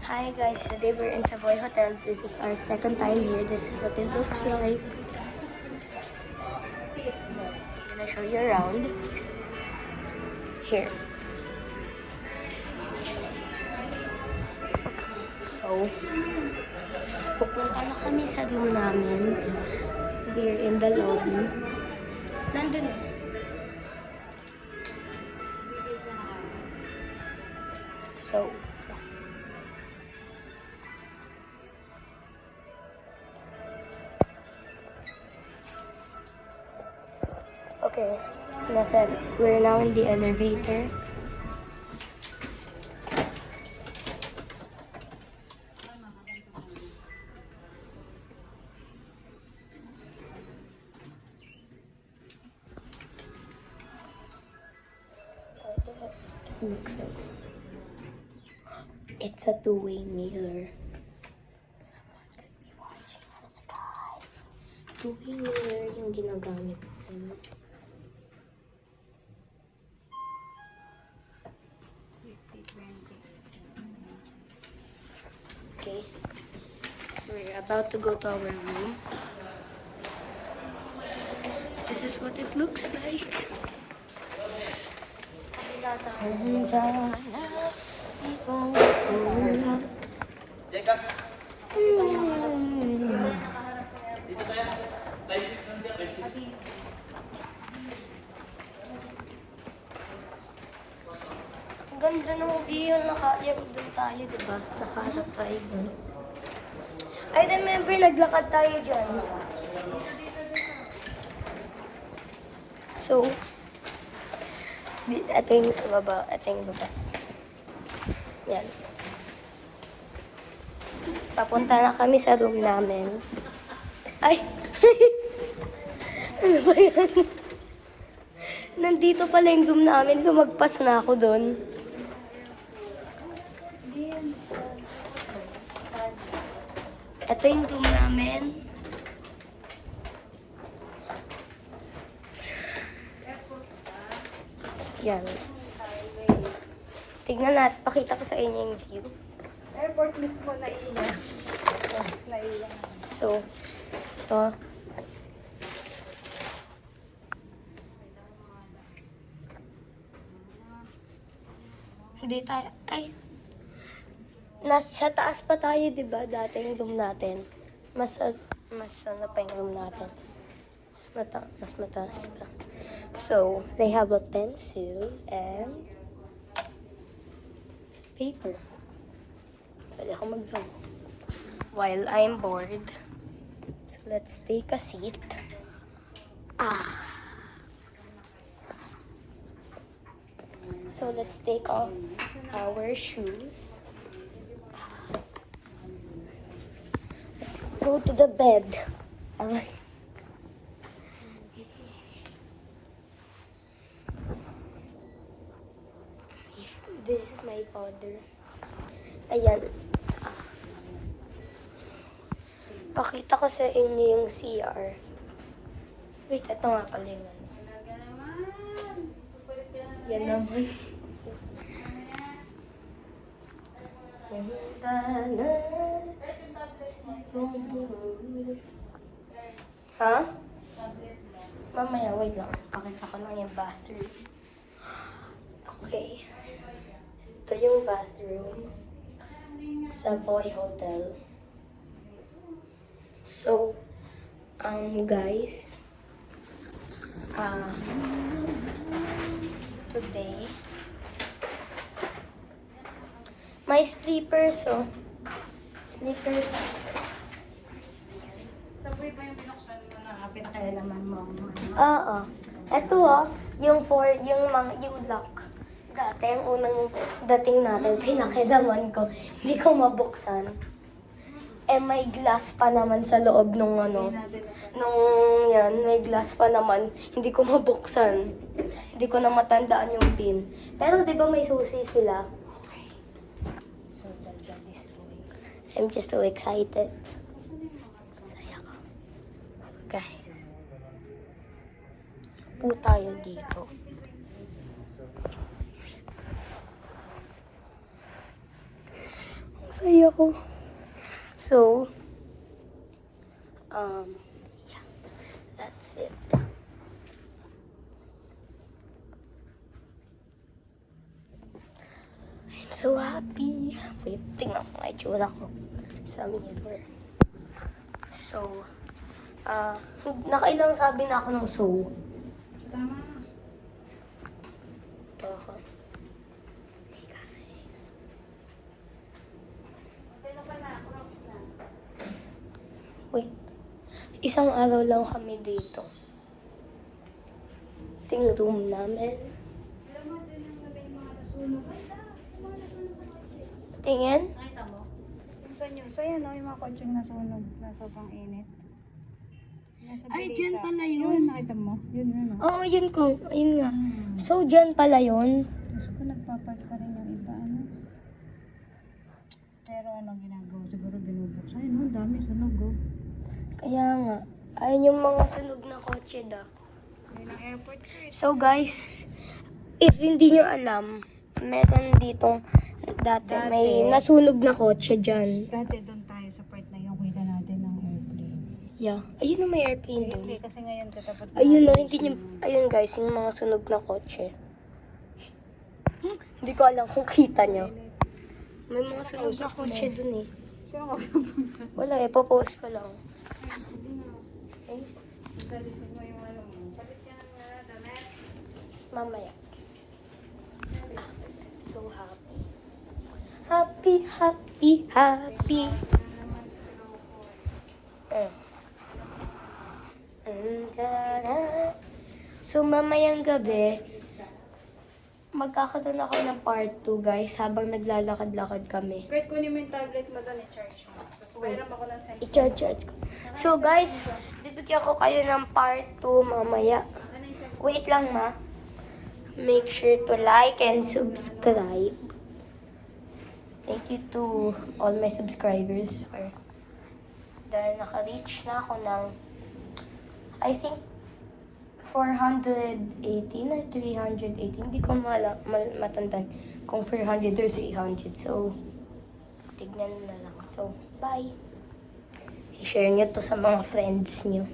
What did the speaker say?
Hi guys, today we're in Savoy Hotel. This is our second time here. This is what it looks like. I'm gonna show you around. Here. So, pupunta na kami sa room namin. We're in the lobby. Nandun na. So, okay. We're now in the elevator. It looks like it's a two-way mirror. Someone's gonna be watching us, guys. Two-way mirror yung ginagamit ko. Okay. We're about to go to our room. This is what it looks like. Ang ganda ng view, yung doon tayo, diba? Nakaharap tayo doon. I remember, naglakad tayo dyan. So, ito yung sa baba, ito yung baba. Yan. Papunta na kami sa room namin. Ay! Ano ba yan? Nandito pala yung room namin. Lumagpas na ako doon. Ito yung room namin. Yan. Tignan natin. Pakita ko sa inyo yung view. Airport mismo na iya. So, ito. Hindi tayo, ay. Nasa taas pa tayo, di ba? Dati yung room natin. Mas ano pa yung room natin. Mas mataas pa. So, they have a pencil and paper. Pwede ako mag-draw. While I'm bored. So, let's take a seat. So, let's take off our shoes. Let's go to the bed. This is my father. Ayan. Pakita ko sa inyo yung CR. Wait, ito nga pala yung ano. Yan naman. Ha? Mamaya, wait lang. Pakita ko lang yung bathroom. Okay. Ito yung bathroom sa Savoy Hotel. So, guys, today, my sleepers, sleepers. Sabay pa yung binuksan mo na pinakailaman mo. Oo. Ito yung lock. Dati, yung unang dating natin, pinakilaman ko. Hindi ko mabuksan. Eh, may glass pa naman sa loob nung may glass pa naman. Hindi ko mabuksan. Hindi ko na matandaan yung pin. Pero di ba may susi sila? So, that is going. I'm just so excited. Saya ko. So, guys. Po tayo dito. Masaya ko. So, yeah, that's it. I'm so happy. Wait, tingnan ko nga itsura ko sa mirror. So, nakailang sabi na ako ng so. Tama. Ito ako. Hey guys. Okay na pala. Crocs na. Wait. Isang araw lang kami dito. Ito yung room namin. Alam mo, dyan yung gabi yung mga nasunog. Ay, yung mga nasunog na kotse. Tingin? Nakita mo? Yung sa news, ayan o, yung mga kotseng nasunog na sobrang init. Nasa Ay, balita. dyan pala yun. Yun, nakita mo? Yun, yun o. Oo, yun ko. Ayun nga. So, dyan pala yun. Diyos ko, nagpapark pa rin yung iba, ano? Pero anong ginagawa? Siguro binubuksan. Ayun, ang dami sunog, oh. Kaya nga. Ayun yung mga sunog na kotse da. Yun ang airport ko, eh. So, guys, if hindi nyo alam, meron ditong dati may nasunog na kotse dyan. Dati doon tayo sa part na yung kita natin ng airplane. Yeah. Ayun na may airplane Eh, dun. hindi, kasi ngayon katapat Ayun na, hindi nyo, ayun guys, yung mga sunog na kotse. Hindi ko alam kung kita nyo. May mga sunog na kotse dun eh. Sino ka sa punta? Wala eh, popost ko lang. Okay? Isalisin mo yung ano mo. Palit ka ng damit. Mamaya. Ah, so happy. Happy, happy, happy. So, mamayang gabi, magkakaroon ako ng part 2, guys, habang naglalakad-lakad kami. Kurt, kunin mo yung tablet mo doon, i-charge mo. Tapos bayram ako ng cellphone. I-charge ko. So, guys, bibigyan ko kayo ng part 2 mamaya. Ano yung cellphone? Wait lang, ma. Make sure to like and subscribe. Thank you to all my subscribers for dahil naka-reach na ako ng I think 418 or 318. Hindi ko matandaan kung 400 or 300. So, tignan na lang. So, bye. I-share nyo to sa mga friends nyo.